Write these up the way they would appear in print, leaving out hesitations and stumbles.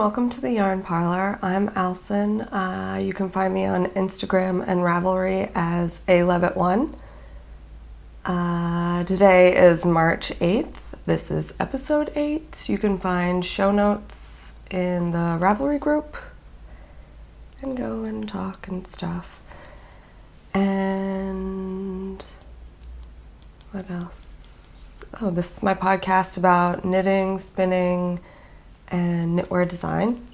welcome to the Yarn Parlor. I'm Allison. You can find me on Instagram and Ravelry as alevitt1. Today is March 8th. This is episode 8. You can find show notes in the Ravelry group and go and talk and stuff. And what else? Oh, this is my podcast about knitting, spinning, and knitwear design.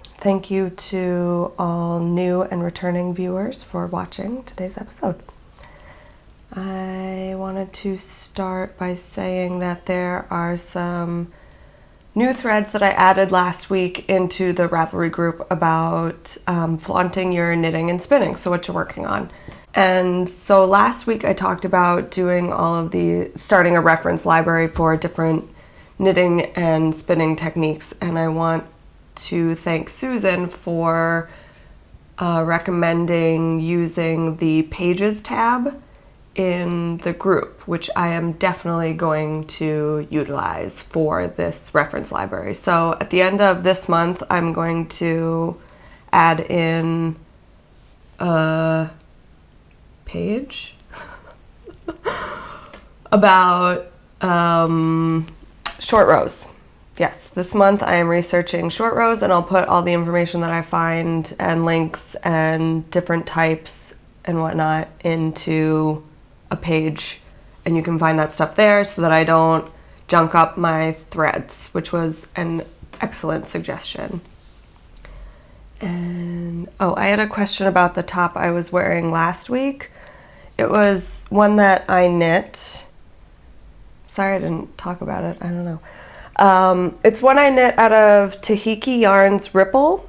Thank you to all new and returning viewers for watching today's episode. I wanted to start by saying that there are some new threads that I added last week into the Ravelry group about flaunting your knitting and spinning, so what you're working on. And so last week I talked about starting a reference library for different knitting and spinning techniques, and I want to thank Susan for recommending using the Pages tab in the group, which I am definitely going to utilize for this reference library. So at the end of this month, I'm going to add in a page about short rows. Yes, this month I am researching short rows, and I'll put all the information that I find and links and different types and whatnot into a page, and you can find that stuff there so that I don't junk up my threads, which was an excellent suggestion. And I had a question about the top I was wearing last week. It was one that I knit. Sorry I didn't talk about it. I don't know. It's one I knit out of Tahki Yarns Ripple,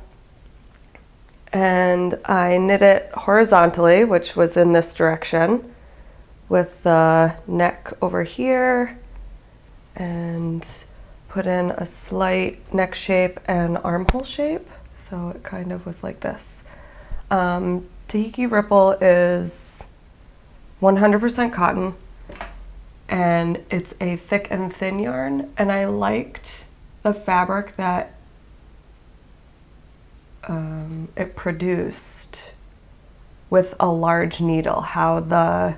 and I knit it horizontally, which was in this direction, with the neck over here, and put in a slight neck shape and armhole shape, so it kind of was like this. Tahki Ripple is 100% cotton, and it's a thick and thin yarn, and I liked the fabric that it produced with a large needle, how the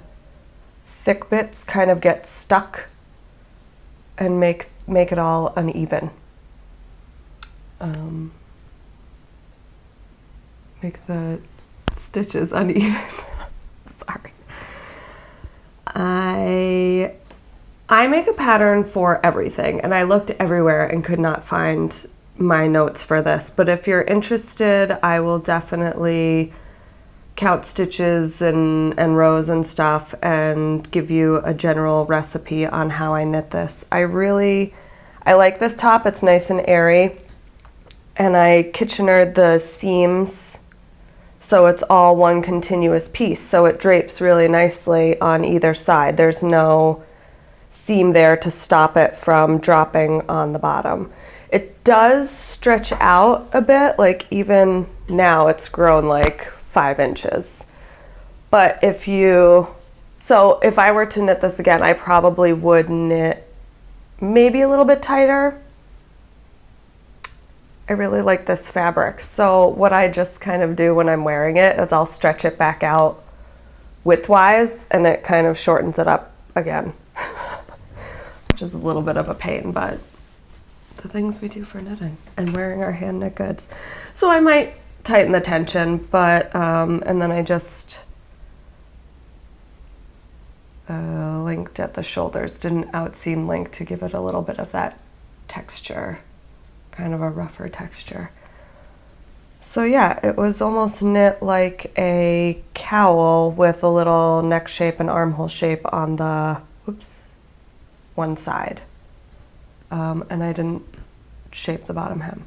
thick bits kind of get stuck and make it all uneven. Make the stitches uneven. Sorry. I make a pattern for everything, and I looked everywhere and could not find my notes for this, but if you're interested, I will definitely count stitches and rows and stuff and give you a general recipe on how I knit this. I like this top. It's nice and airy, and I Kitchenered the seams so it's all one continuous piece, so it drapes really nicely on either side. There's no seam there to stop it from dropping on the bottom. It does stretch out a bit, like even now it's grown like 5 inches. But if I were to knit this again, I probably would knit maybe a little bit tighter. I really like this fabric. So what I just kind of do when I'm wearing it is I'll stretch it back out widthwise, and it kind of shortens it up again, which is a little bit of a pain, but the things we do for knitting and wearing our hand knit goods. So I might tighten the tension, but and then I just linked at the shoulders, didn't outseam link to give it a little bit of that texture, kind of a rougher texture. So yeah, it was almost knit like a cowl with a little neck shape and armhole shape on the one side, and I didn't shape the bottom hem.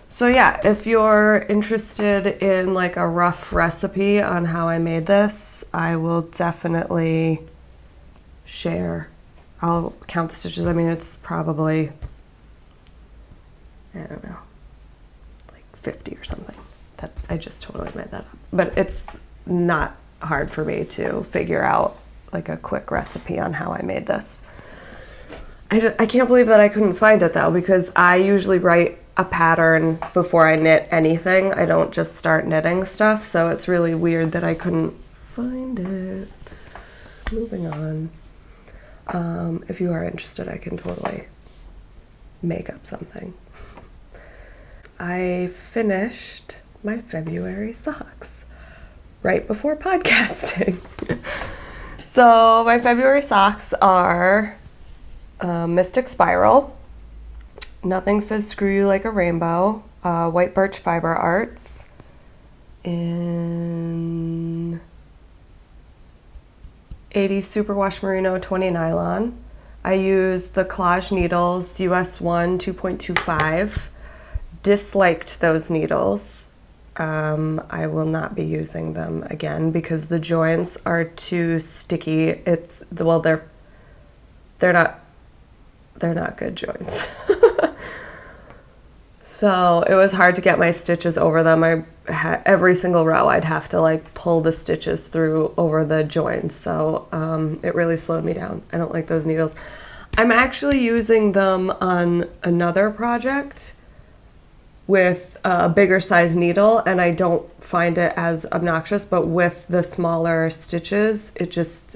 So yeah, if you're interested in like a rough recipe on how I made this, I will definitely share. I'll count the stitches. I mean, it's probably, I don't know, like 50 or something. That I just totally made that up. But it's not hard for me to figure out like a quick recipe on how I made this. I can't believe that I couldn't find it though, because I usually write a pattern before I knit anything. I don't just start knitting stuff, so it's really weird that I couldn't find it. Moving on. If you are interested, I can totally make up something. I finished my February socks right before podcasting. So my February socks are Mystik Spiral, Nothing Says Screw You Like a Rainbow, White Birch Fiber Arts, in 80 Superwash Merino 20 Nylon. I used the Collage needles, US 1 2.25. Disliked those needles. I will not be using them again because the joints are too sticky. They're not good joints. So it was hard to get my stitches over them. Every single row I'd have to like pull the stitches through over the joints. So it really slowed me down. I don't like those needles. I'm actually using them on another project with a bigger size needle, and I don't find it as obnoxious, but with the smaller stitches, it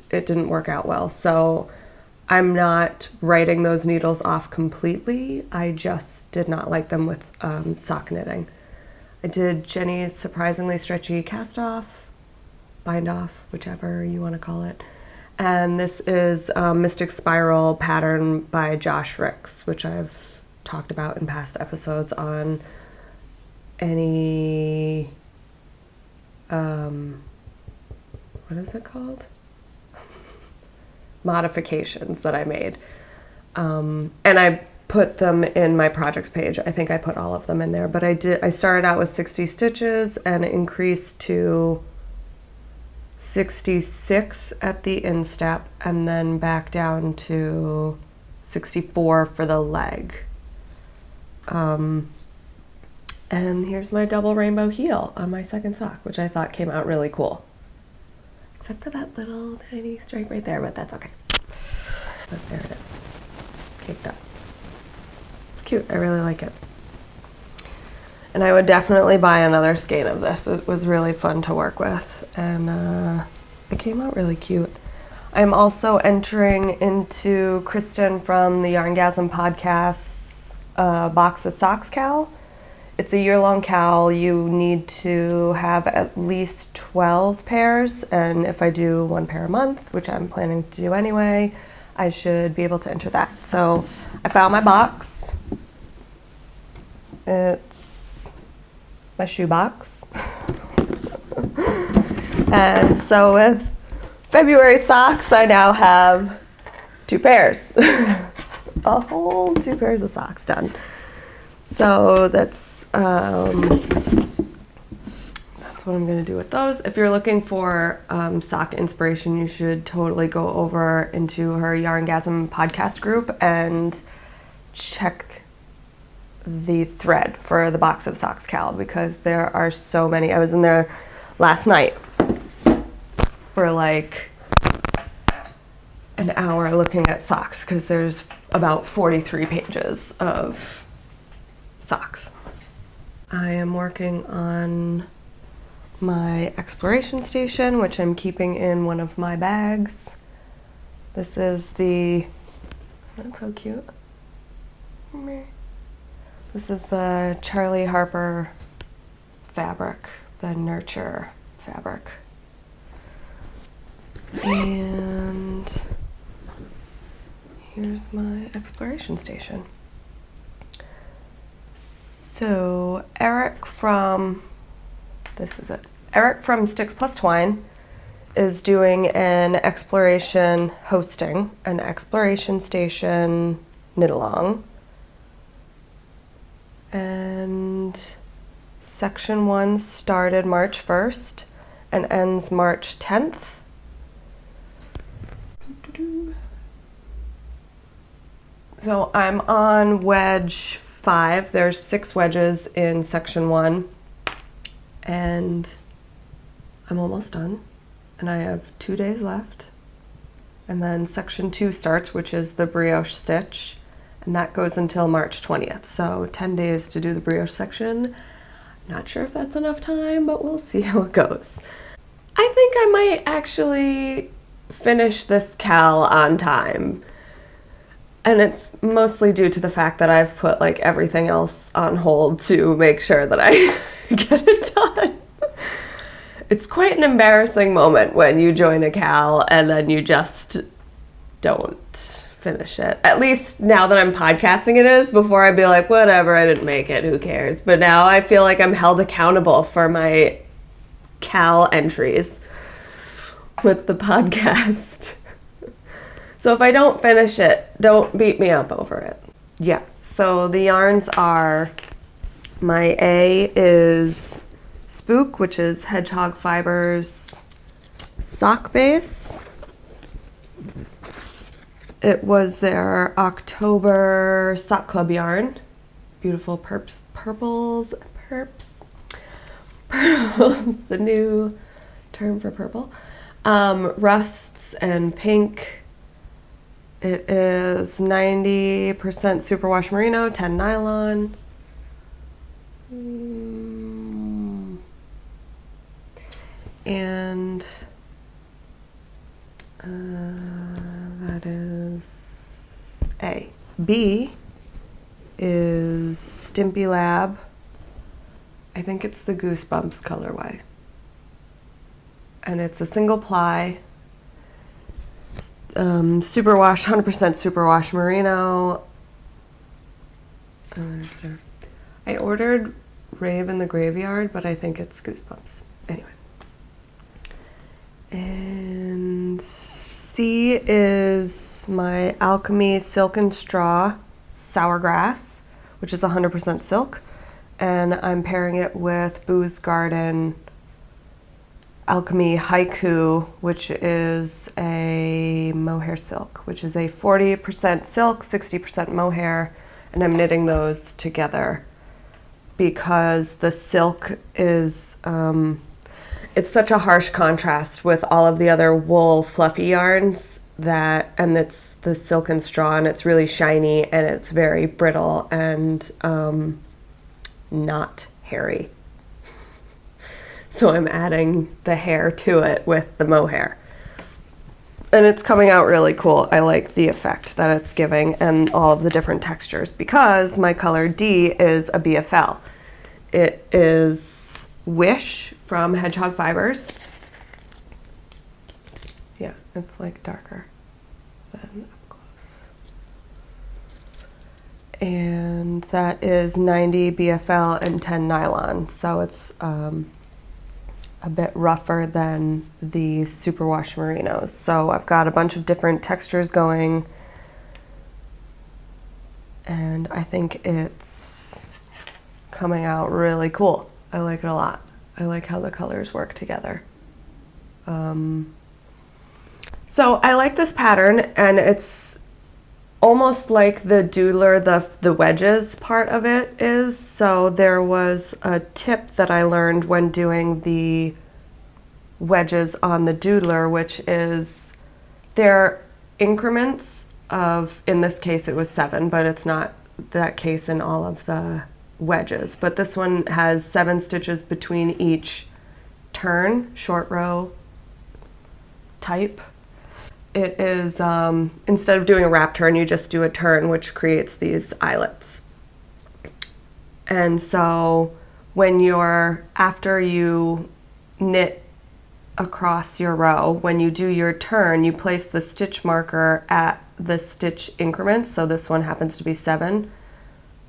didn't work out well. So I'm not writing those needles off completely. I just did not like them with sock knitting. I did Jenny's surprisingly stretchy cast off, bind off, whichever you want to call it. And this is Mystik Spiral pattern by Ryks, which I've talked about in past episodes on any, what is it called? Modifications that I made. And I put them in my projects page. I think I put all of them in there, but I started out with 60 stitches and increased to 66 at the instep and then back down to 64 for the leg. And here's my double rainbow heel on my second sock, which I thought came out really cool. Except for that little tiny stripe right there, but that's okay. But there it is, caked up. It's cute, I really like it. And I would definitely buy another skein of this. It was really fun to work with, and it came out really cute. I'm also entering into Kristen from the Yarngasm podcast's boxosoxKAL. It's a year-long KAL. You need to have at least 12 pairs, and if I do 1 pair a month, which I'm planning to do anyway, I should be able to enter that. So I found my box. It's my shoe box. And so with February socks, I now have 2 pairs. A whole 2 pairs of socks done. So that's what I'm going to do with those. If you're looking for sock inspiration, you should totally go over into her Yarngasm podcast group and check the thread for the boxosoxKAL because there are so many. I was in there last night for like an hour looking at socks because there's about 43 pages of socks. I am working on my exploration station, which I'm keeping in one of my bags. This is that's so cute. This is the Charlie Harper fabric, the Nurture fabric. And here's my exploration station. So Eric from Sticks Plus Twine is doing an exploration station knit along. And section 1 started March 1st and ends March 10th. So I'm on wedge 5. There's 6 wedges in section 1, and I'm almost done, and I have 2 days left. And then section 2 starts, which is the brioche stitch, and that goes until March 20th. So 10 days to do the brioche section. Not sure if that's enough time, but we'll see how it goes. I think I might actually finish this KAL on time. And it's mostly due to the fact that I've put like everything else on hold to make sure that I get it done. It's quite an embarrassing moment when you join a KAL and then you just don't finish it. At least now that I'm podcasting it is. Before I'd be like, whatever, I didn't make it, who cares? But now I feel like I'm held accountable for my KAL entries with the podcast. So if I don't finish it, don't beat me up over it. Yeah, so the yarns are, my A is Spook, which is Hedgehog Fibers sock base. It was their October sock club yarn. Beautiful purples, the new term for purple. Rusts and pink. It is 90% superwash merino, 10 nylon. And that is A. B is Stimpy Lab. I think it's the Goosebumps colorway. And it's a single ply. Superwash, 100% superwash merino. I ordered Rave in the Graveyard, but I think it's Goosebumps. Anyway. And C is my Alchemy Silk and Straw Sour Grass, which is 100% silk. And I'm pairing it with Boo's Garden Alchemy Haiku, which is a mohair silk, which is a 40% silk, 60% mohair, and I'm knitting those together because the silk is, it's such a harsh contrast with all of the other wool fluffy yarns that, and it's the silk and straw, and it's really shiny and it's very brittle and not hairy. So I'm adding the hair to it with the mohair. And it's coming out really cool. I like the effect that it's giving and all of the different textures because my color D is a BFL. It is Wish from Hedgehog Fibers. Yeah, it's like darker than up close. And that is 90 BFL and 10 nylon. So it's a bit rougher than the superwash merinos. So I've got a bunch of different textures going and I think it's coming out really cool. I like it a lot. I like how the colors work together. So I like this pattern and it's almost like the doodler, the wedges part of it is. So there was a tip that I learned when doing the wedges on the doodler, which is they're increments of, in this case it was 7, but it's not that case in all of the wedges. But this one has 7 stitches between each turn, short row type. It is, instead of doing a wrap turn, you just do a turn, which creates these eyelets. And so when after you knit across your row, when you do your turn, you place the stitch marker at the stitch increments. So this one happens to be 7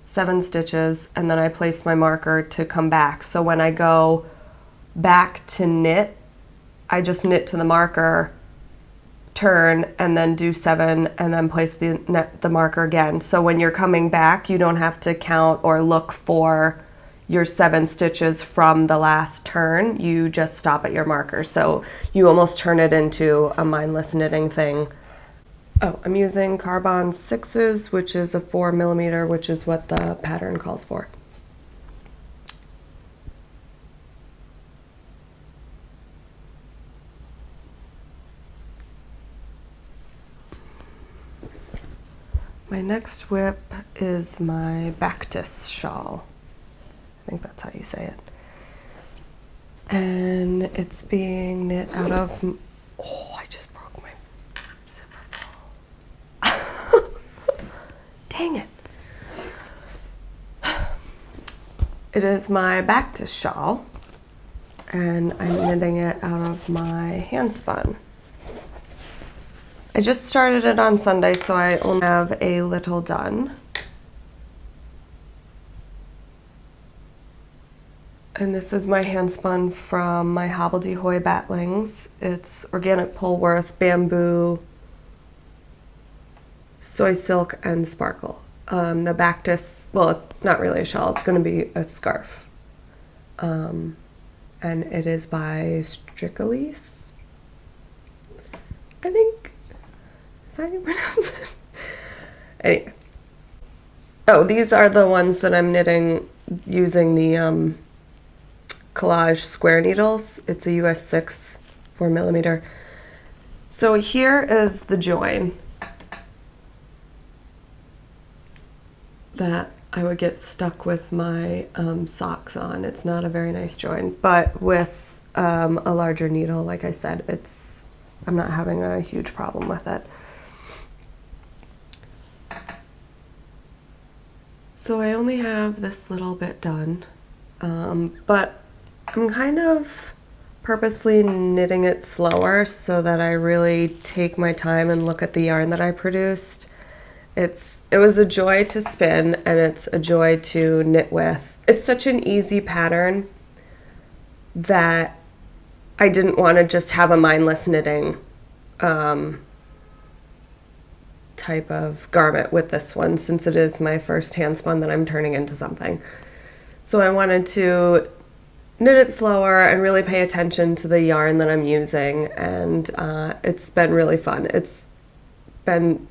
stitches, and then I place my marker to come back. So when I go back to knit, I just knit to the marker, turn, and then do 7 and then place the marker again. So when you're coming back, you don't have to count or look for your 7 stitches from the last turn. You just stop at your marker. So you almost turn it into a mindless knitting thing. Oh, I'm using Carbon 6s, which is a 4mm, which is what the pattern calls for. My next WIP is my Baktus shawl. I think that's how you say it. And it's being knit out of, oh, I just broke my zipper ball. Dang it. It is my Baktus shawl, and I'm knitting it out of my hand spun. I just started it on Sunday, so I only have a little done. And this is my hand spun from my Hobbledehoy batlings. It's organic Polworth, bamboo, soy silk, and sparkle. The Baktus, well, it's not really a shawl, it's going to be a scarf. And it is by Strikkelise, I think. Is that how you pronounce it? Anyway. Oh, these are the ones that I'm knitting using the collage square needles. It's a US 6 4mm. So here is the join that I would get stuck with my socks on. It's not a very nice join, but with a larger needle, like I said, I'm not having a huge problem with it. So I only have this little bit done, but I'm kind of purposely knitting it slower so that I really take my time and look at the yarn that I produced. It was a joy to spin, and it's a joy to knit with. It's such an easy pattern that I didn't want to just have a mindless knitting type of garment with this one, since it is my first hand spun that I'm turning into something. So I wanted to knit it slower and really pay attention to the yarn that I'm using, and it's been really fun. It's been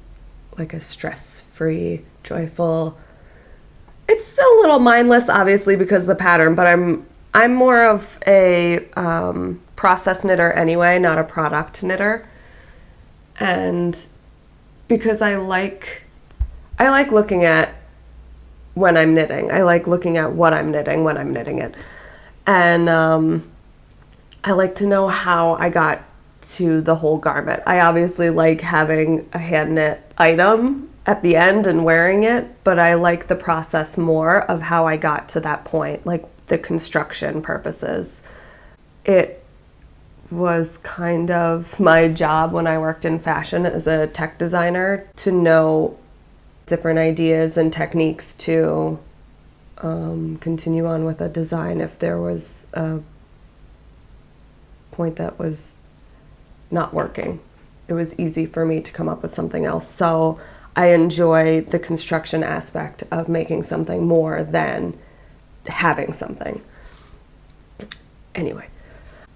like a stress-free, joyful, it's still a little mindless obviously because of the pattern, but I'm more of a process knitter anyway, not a product knitter. And because I like looking at when I'm knitting. I like looking at what I'm knitting when I'm knitting it. And I like to know how I got to the whole garment. I obviously like having a hand knit item at the end and wearing it, but I like the process more of how I got to that point, like the construction purposes. It was kind of my job when I worked in fashion as a tech designer to know different ideas and techniques to continue on with a design if there was a point that was not working. It was easy for me to come up with something else. So I enjoy the construction aspect of making something more than having something. Anyway,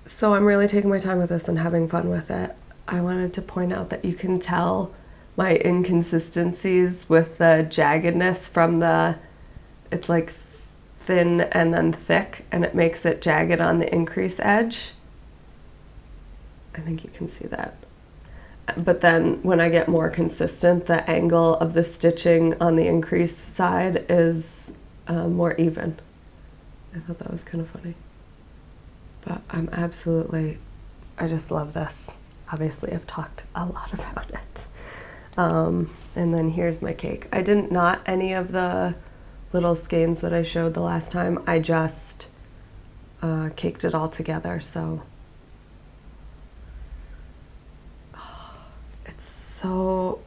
so I'm really taking my time with this and having fun with it. I wanted to point out that you can tell my inconsistencies with the jaggedness from it's like thin and then thick, and it makes it jagged on the increase edge. I think you can see that. But then when I get more consistent, the angle of the stitching on the increase side is more even. I thought that was kind of funny. But I just love this. Obviously, I've talked a lot about it. And then here's my cake. I didn't knot any of the little skeins that I showed the last time. I just caked it all together, so. So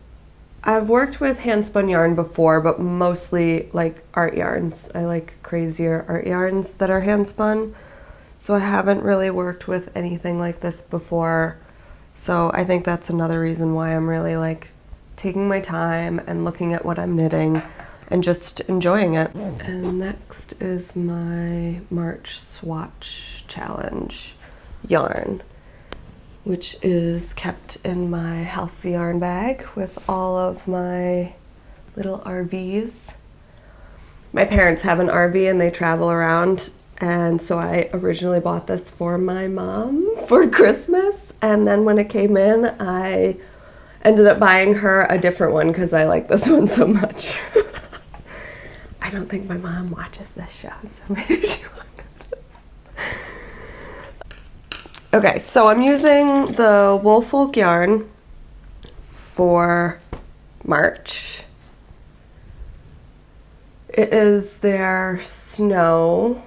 I've worked with hand spun yarn before, but mostly like art yarns. I like crazier art yarns that are hand spun. So I haven't really worked with anything like this before. So I think that's another reason why I'm really like taking my time and looking at what I'm knitting and just enjoying it. And next is my March swatch challenge yarn, which is kept in my house yarn bag with all of my little RVs. My parents have an RV and they travel around, and so I originally bought this for my mom for Christmas, and then when it came in, I ended up buying her a different one because I like this one so much. I don't think my mom watches this show, so maybe she will know this. Okay, so I'm using the Woolfolk yarn for March. It is their snow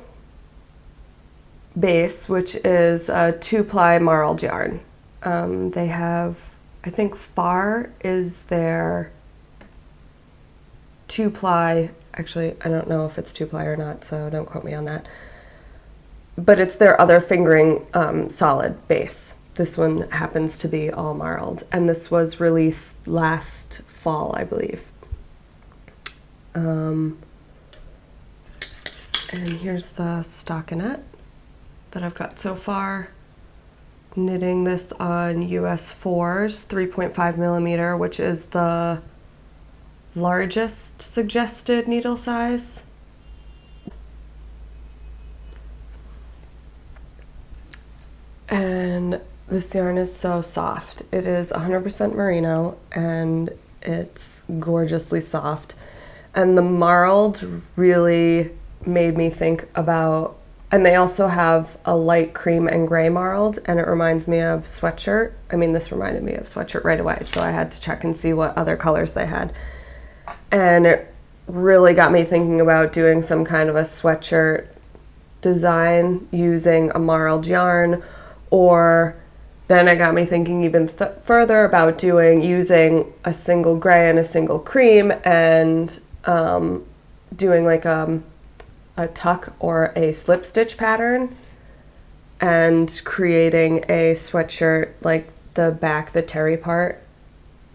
base, which is a 2-ply marled yarn. They have, I think Far is their 2-ply. Actually, I don't know if it's 2-ply or not, so don't quote me on that. But it's their other fingering solid base. This one happens to be all marled, and this was released last fall, I believe. And here's the stockinette that I've got so far. Knitting this on US 4s, 3.5 millimeter, which is the largest suggested needle size. And this yarn is so soft. It is 100% merino and it's gorgeously soft. And the marled really made me think about, and they also have a light cream and gray marled, and it reminds me of sweatshirt. I mean, this reminded me of sweatshirt right away, so I had to check and see what other colors they had. And it really got me thinking about doing some kind of a sweatshirt design using a marled yarn, or then it got me thinking even further about using a single gray and a single cream and doing like a tuck or a slip stitch pattern and creating a sweatshirt like the back, the terry part,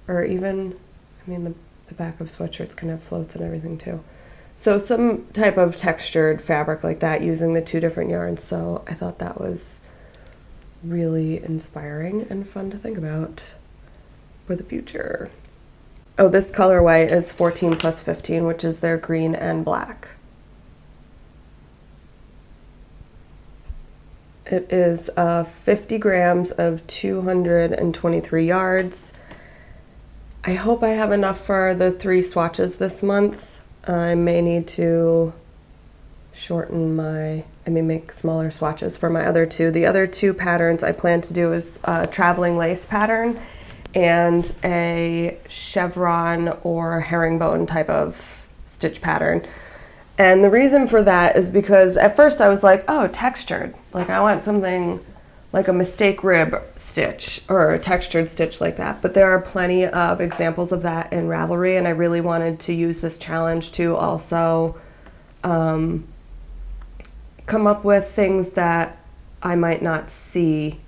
or even, I mean, the back of sweatshirts can have floats and everything too. So some type of textured fabric like that using the two different yarns. So I thought that was really inspiring and fun to think about for the future. Oh, this colorway is 14 plus 15, which is their green and black. It is 50 grams of 223 yards. I hope I have enough for the 3 swatches this month. I may need to shorten make smaller swatches for my other 2. The other 2 patterns I plan to do is a traveling lace pattern and a chevron or herringbone type of stitch pattern. And the reason for that is because at first I was like, oh, textured. Like I want something like a Mystik rib stitch or a textured stitch like that. But there are plenty of examples of that in Ravelry, and I really wanted to use this challenge to also come up with things that I might not see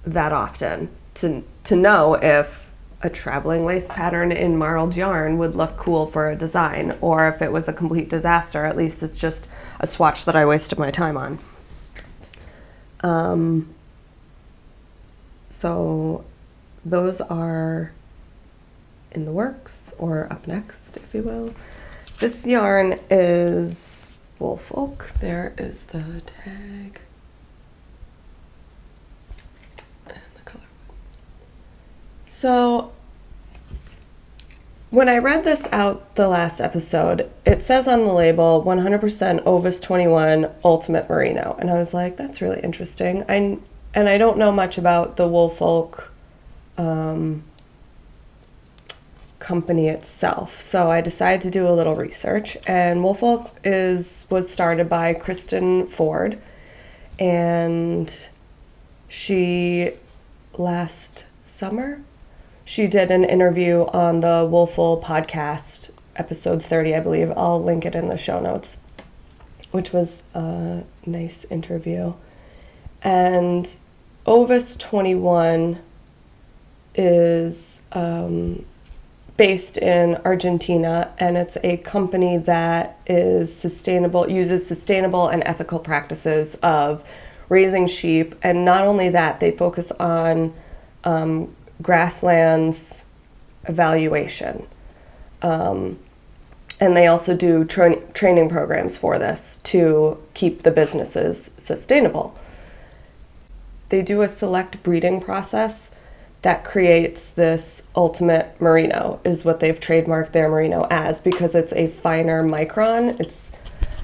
that often to know if a traveling lace pattern in marled yarn would look cool for a design, or if it was a complete disaster, at least it's just a swatch that I wasted my time on. So those are in the works, or up next, if you will. This yarn is Woolfolk. There is the tag. And the color. So when I read this out the last episode, it says on the label 100% Ovis 21 Ultimate Merino. And I was like, that's really interesting. And I don't know much about the Woolfolk company itself. So I decided to do a little research. And Woolfolk was started by Kristen Ford. And she, last summer, she did an interview on the Woolfolk podcast, episode 30, I believe. I'll link it in the show notes, which was a nice interview. And Ovis 21 is based in Argentina, and it's a company that is sustainable, uses sustainable and ethical practices of raising sheep. And not only that, they focus on grasslands evaluation. And they also do training programs for this to keep the businesses sustainable. They do a select breeding process that creates this ultimate merino, is what they've trademarked their merino as, because it's a finer micron. I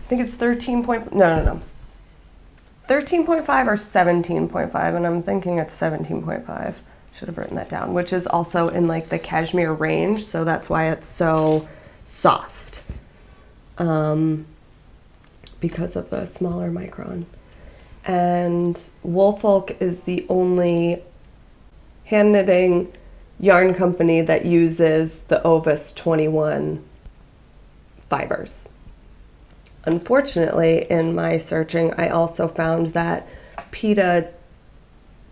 think it's 13 point, no. 13.5 or 17.5, and I'm thinking it's 17.5. Should have written that down, which is also in like the cashmere range, so that's why it's so soft, because of the smaller micron. And Woolfolk is the only hand knitting yarn company that uses the Ovis 21 fibers. Unfortunately, in my searching, I also found that PETA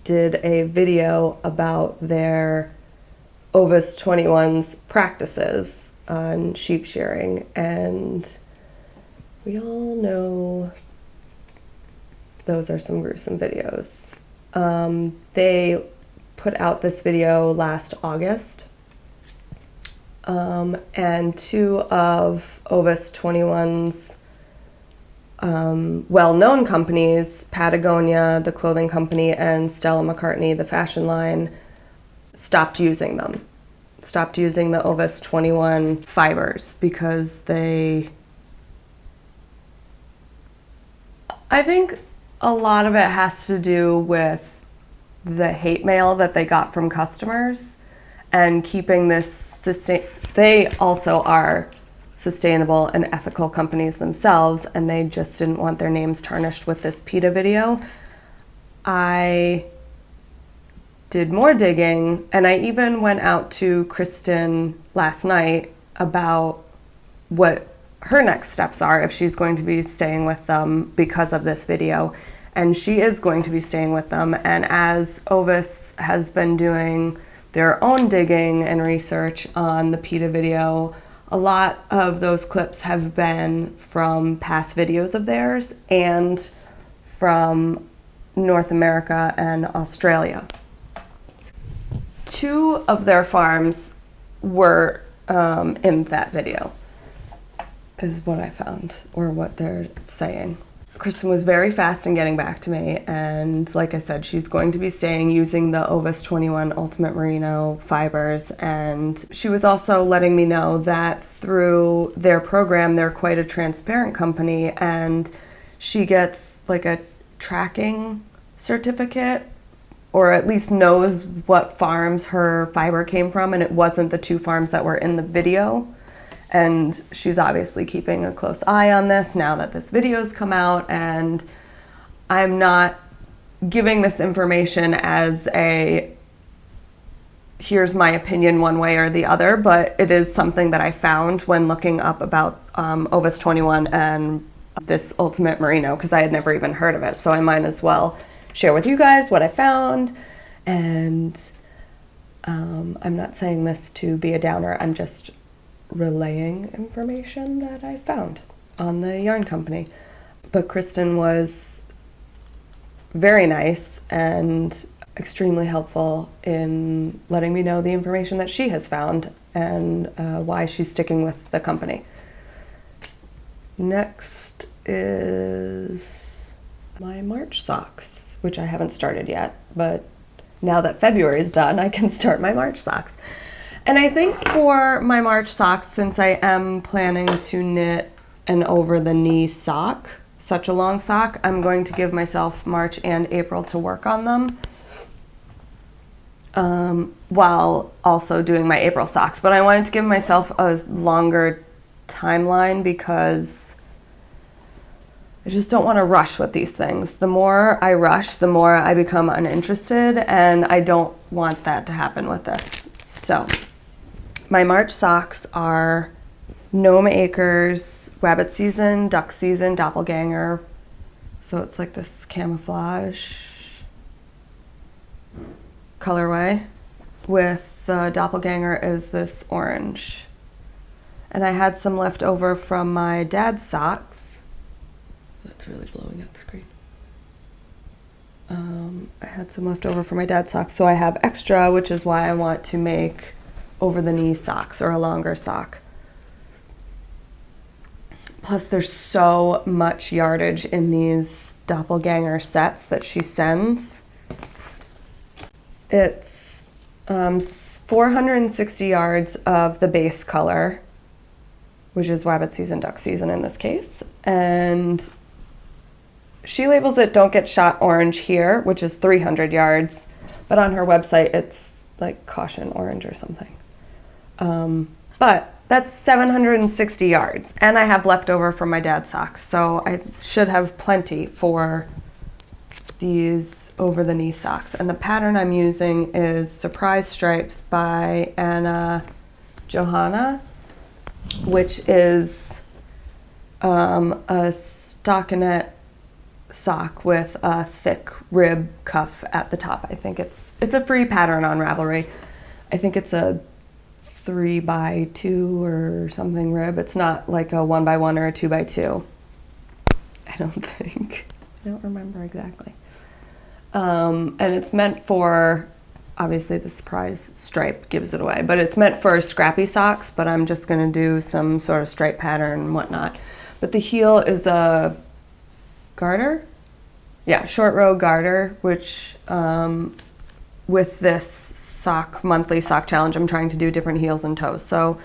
did a video about their Ovis 21's practices on sheep shearing, and we all know those are some gruesome videos. They put out this video last August, and two of Ovis 21's well-known companies, Patagonia, the clothing company, and Stella McCartney, the fashion line, stopped using them. Stopped using the Ovis 21 fibers because I think a lot of it has to do with the hate mail that they got from customers and keeping this, they also are sustainable and ethical companies themselves, and they just didn't want their names tarnished with this PETA video. I did more digging, and I even went out to Kristen last night about what her next steps are if she's going to be staying with them because of this video. And she is going to be staying with them, and as Ovis has been doing their own digging and research on the PETA video, a lot of those clips have been from past videos of theirs and from North America and Australia. Two of their farms were in that video, is what I found, or what they're saying. Kristen was very fast in getting back to me, and like I said, she's going to be staying using the Ovis 21 Ultimate Merino fibers, and she was also letting me know that through their program, they're quite a transparent company, and she gets like a tracking certificate, or at least knows what farms her fiber came from, and it wasn't the two farms that were in the video. And she's obviously keeping a close eye on this now that this video's come out, and I'm not giving this information as a here's my opinion one way or the other, but it is something that I found when looking up about Ovis 21 and this Ultimate Merino, because I had never even heard of it, so I might as well share with you guys what I found. And I'm not saying this to be a downer, I'm just relaying information that I found on the yarn company. But Kristen was very nice and extremely helpful in letting me know the information that she has found and why she's sticking with the company. Next is my March socks, which I haven't started yet, but now that February is done, I can start my March socks. And I think for my March socks, since I am planning to knit an over-the-knee sock, such a long sock, I'm going to give myself March and April to work on them, while also doing my April socks. But I wanted to give myself a longer timeline because I just don't want to rush with these things. The more I rush, the more I become uninterested, and I don't want that to happen with this. So my March socks are Gnome Acres, Rabbit Season, Duck Season, Doppelganger. So it's like this camouflage colorway with the Doppelganger is this orange. And I had some left over from my dad's socks. That's really blowing up the screen. I had some left over from my dad's socks, so I have extra, which is why I want to make over-the-knee socks or a longer sock. Plus, there's so much yardage in these Doppelganger sets that she sends. It's 460 yards of the base color, which is rabbit season, duck season in this case. And she labels it Don't Get Shot Orange here, which is 300 yards. But on her website, it's like Caution Orange or something. But that's 760 yards. And I have leftover from my dad's socks. So I should have plenty for these over the knee socks. And the pattern I'm using is Surprise Stripes by Johanna, which is a stockinette sock with a thick rib cuff at the top. I think it's a free pattern on Ravelry. I think it's a 3x2 or something rib. It's not like a 1x1 or a 2x2. I don't think. I don't remember exactly. And it's meant for, obviously the surprise stripe gives it away, but it's meant for scrappy socks, but I'm just going to do some sort of stripe pattern and whatnot. But the heel is a garter? Yeah, short row garter, which with this monthly sock challenge, I'm trying to do different heels and toes. So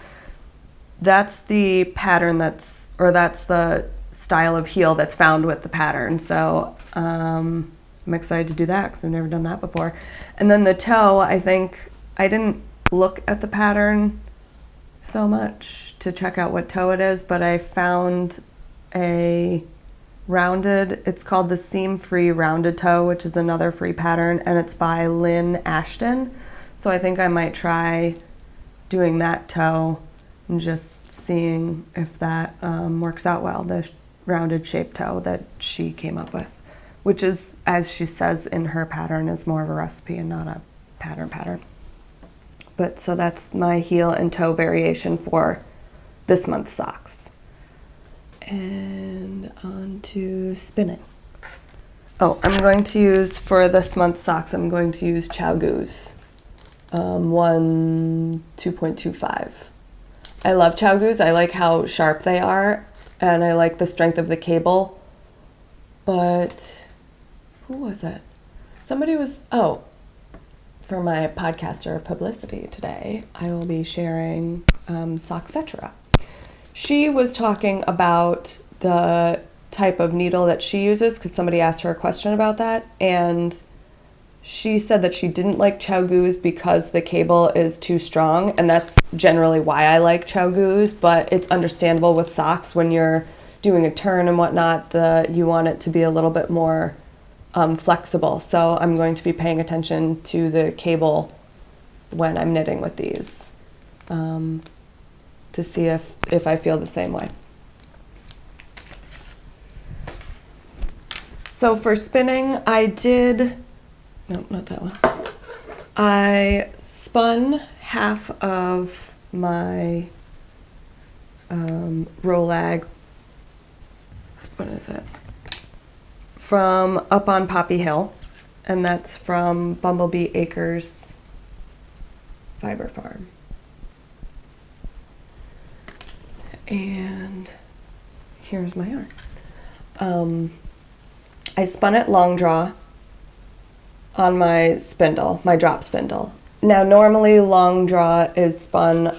that's the pattern that's the style of heel that's found with the pattern. So I'm excited to do that because I've never done that before. And then the toe, I think I didn't look at the pattern so much to check out what toe it is, but I found a rounded, it's called the Seam Free Rounded Toe, which is another free pattern, and it's by Lynne Ashton. So I think I might try doing that toe and just seeing if that works out well, the rounded shaped toe that she came up with, which is, as she says in her pattern, is more of a recipe and not a pattern. But so that's my heel and toe variation for this month's socks. And on to spinning. Oh, I'm going to use, for this month's socks, I'm going to use ChowGoo's 2.25. I love ChowGoo's. I like how sharp they are, and I like the strength of the cable. But who was it? Somebody was, for my podcaster publicity today, I will be sharing Socksetera. She was talking about the type of needle that she uses because somebody asked her a question about that, and she said that she didn't like ChowGoo's because the cable is too strong, and that's generally why I like ChowGoo's, but it's understandable with socks when you're doing a turn and whatnot, you want it to be a little bit more flexible. So I'm going to be paying attention to the cable when I'm knitting with these to see if I feel the same way. So for spinning, not that one. I spun half of my Rolag, what is it? From Up on Poppy Hill, and that's from Bumblebee Acres Fiber Farm. And here's my yarn. I spun it long draw on my spindle, my drop spindle. Now normally long draw is spun,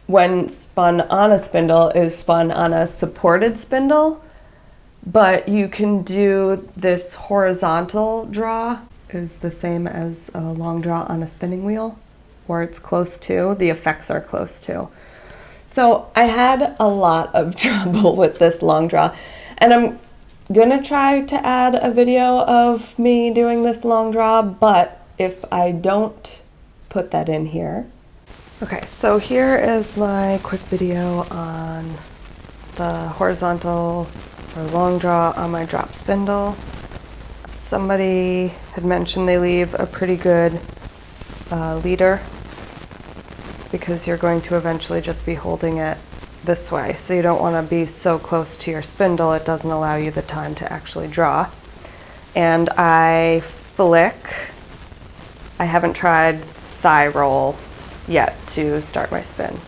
when spun on a spindle, is spun on a supported spindle, but you can do this horizontal draw, is the same as a long draw on a spinning wheel, or it's close to, the effects are close to. So I had a lot of trouble with this long draw, and I'm gonna try to add a video of me doing this long draw, but if I don't put that in here. Okay, so here is my quick video on the horizontal or long draw on my drop spindle. Somebody had mentioned they leave a pretty good leader because you're going to eventually just be holding it this way, so you don't want to be so close to your spindle it doesn't allow you the time to actually draw. And I flick. I haven't tried thigh roll yet to start my spin.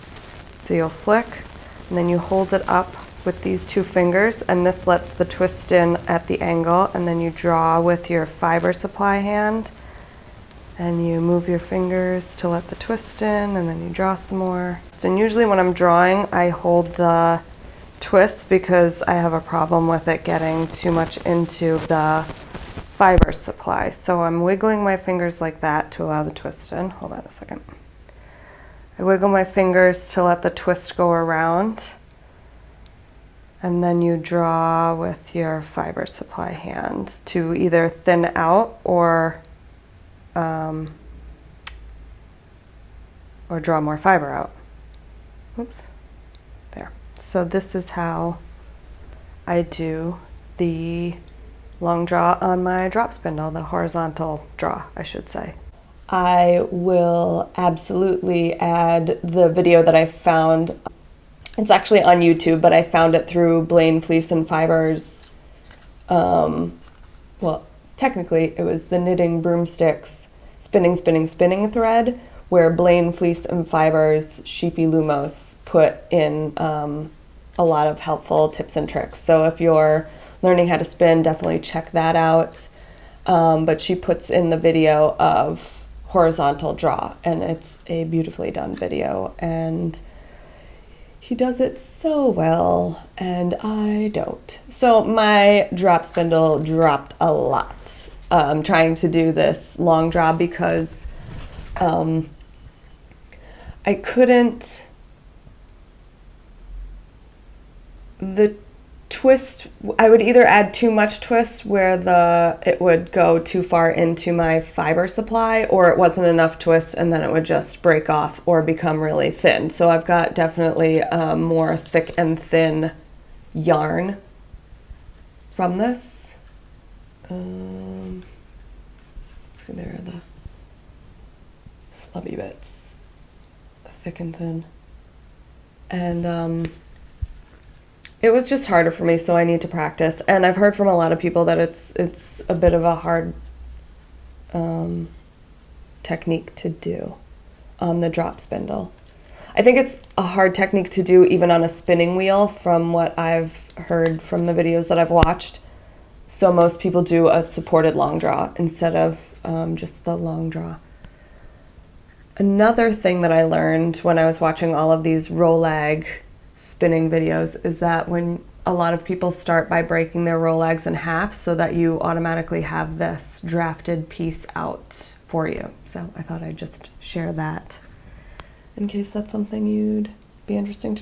So you'll flick and then you hold it up with these two fingers, and this lets the twist in at the angle, and then you draw with your fiber supply hand, and you move your fingers to let the twist in, and then you draw some more. And usually when I'm drawing, I hold the twist because I have a problem with it getting too much into the fiber supply. So I'm wiggling my fingers like that to allow the twist in. Hold on a second. I wiggle my fingers to let the twist go around, and then you draw with your fiber supply hand to either thin out or draw more fiber out. Oops, there. So this is how I do the long draw on my drop spindle, the horizontal draw, I should say. I will absolutely add the video that I found. It's actually on YouTube, but I found it through Blaine Fleece and Fibers. Well, technically it was the Knitting Broomsticks Spinning thread, where Blaine Fleece and Fibers Sheepy Lumos put in a lot of helpful tips and tricks. So if you're learning how to spin, definitely check that out. But she puts in the video of horizontal draw, and it's a beautifully done video, and he does it so well, and I don't. So my drop spindle dropped a lot trying to do this long draw because I couldn't, the twist, I would either add too much twist where it would go too far into my fiber supply, or it wasn't enough twist and then it would just break off or become really thin. So I've got definitely more thick and thin yarn from this. See, there are the slubby bits, thick and thin. And it was just harder for me, so I need to practice. And I've heard from a lot of people that it's a bit of a hard technique to do on the drop spindle. I think it's a hard technique to do even on a spinning wheel from what I've heard from the videos that I've watched. So most people do a supported long draw instead of just the long draw. Another thing that I learned when I was watching all of these rolag spinning videos is that when a lot of people start by breaking their rolags in half so that you automatically have this drafted piece out for you. So I thought I'd just share that in case that's something you'd be interested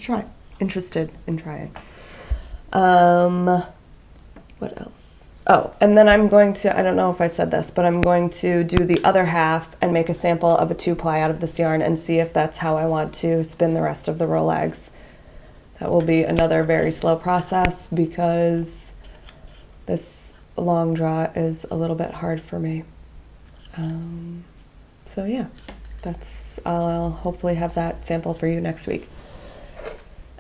in trying. What else? Oh, and then I'm going to, I don't know if I said this, but I'm going to do the other half and make a sample of a 2-ply out of this yarn and see if that's how I want to spin the rest of the rolags. That will be another very slow process because this long draw is a little bit hard for me. So yeah, I'll hopefully have that sample for you next week.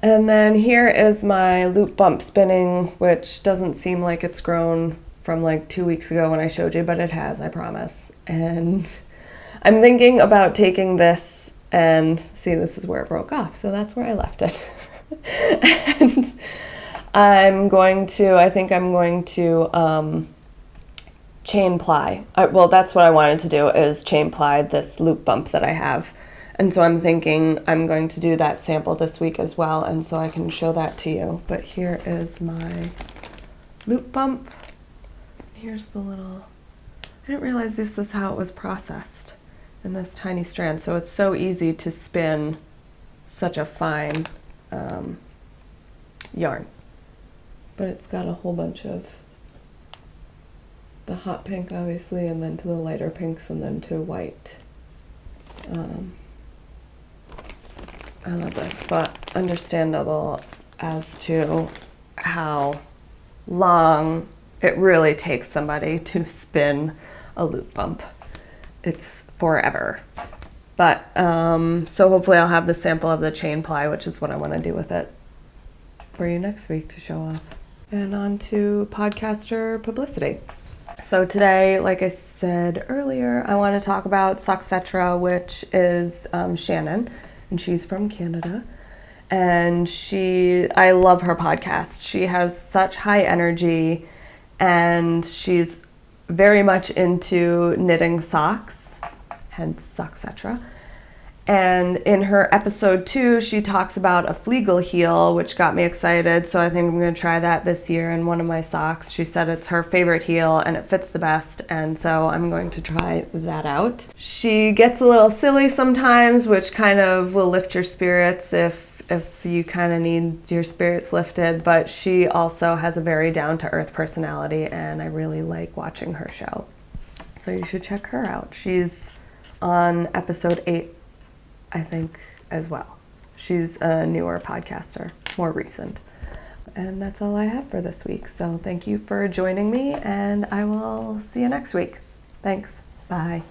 And then here is my loop bump spinning, which doesn't seem like it's grown from like 2 weeks ago when I showed you, but it has, I promise. And I'm thinking about taking this and see, this is where it broke off, so that's where I left it. And I think I'm going to chain ply. Well, that's what I wanted to do, is chain ply this loop bump that I have. And so I'm thinking I'm going to do that sample this week as well, and so I can show that to you. But here is my loop bump. Here's the little, I didn't realize this is how it was processed in this tiny strand. So it's so easy to spin such a fine yarn. But it's got a whole bunch of the hot pink, obviously, and then to the lighter pinks, and then to white. I love this, but understandable as to how long it really takes somebody to spin a loop bump. It's forever. But, so hopefully I'll have the sample of the chain ply, which is what I want to do with it, for you next week to show off. And on to podcaster publicity. So today, like I said earlier, I want to talk about soxKAL, which is Shannon, and she's from Canada. And I love her podcast. She has such high energy, and she's very much into knitting socks. hence etc. And in her episode 2, she talks about a Flegel heel, which got me excited. So I think I'm going to try that this year in one of my socks. She said it's her favorite heel and it fits the best. And so I'm going to try that out. She gets a little silly sometimes, which kind of will lift your spirits if you kind of need your spirits lifted. But she also has a very down-to-earth personality, and I really like watching her show. So you should check her out. She's on episode 8. I think, as well. She's a newer podcaster, more recent. And that's all I have for this week. So thank you for joining me, and I will see you next week. Thanks. Bye.